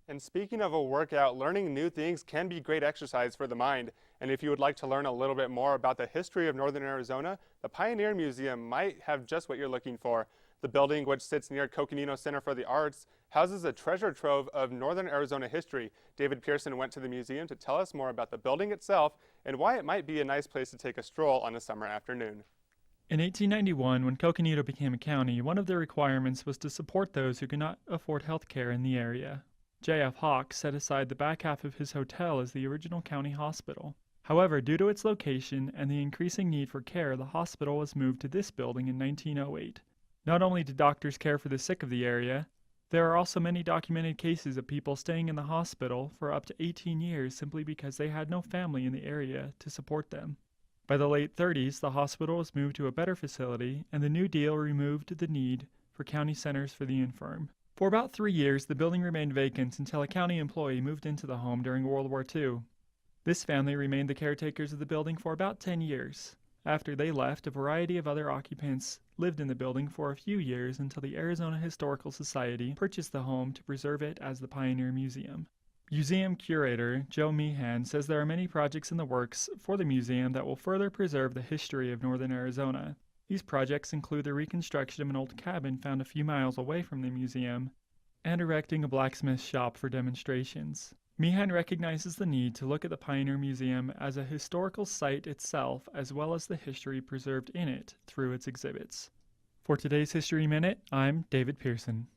And speaking of a workout, learning new things can be great exercise for the mind. And if you would like to learn a little bit more about the history of Northern Arizona, the Pioneer Museum might have just what you're looking for. The building, which sits near Coconino Center for the Arts, houses a treasure trove of Northern Arizona history. David Pearson went to the museum to tell us more about the building itself and why it might be a nice place to take a stroll on a summer afternoon. In 1891, when Coconino became a county, one of the requirements was to support those who could not afford health care in the area. J.F. Hawk set aside the back half of his hotel as the original county hospital. However, due to its location and the increasing need for care, the hospital was moved to this building in 1908. Not only did doctors care for the sick of the area, there are also many documented cases of people staying in the hospital for up to 18 years simply because they had no family in the area to support them. By the late 30s, the hospital was moved to a better facility, and the New Deal removed the need for county centers for the infirm. For about 3 years, the building remained vacant until a county employee moved into the home during World War II. This family remained the caretakers of the building for about 10 years. After they left, a variety of other occupants lived in the building for a few years until the Arizona Historical Society purchased the home to preserve it as the Pioneer Museum. Museum curator Joe Meehan says there are many projects in the works for the museum that will further preserve the history of Northern Arizona. These projects include the reconstruction of an old cabin found a few miles away from the museum and erecting a blacksmith shop for demonstrations. Meehan recognizes the need to look at the Pioneer Museum as a historical site itself as well as the history preserved in it through its exhibits. For today's History Minute, I'm David Pearson.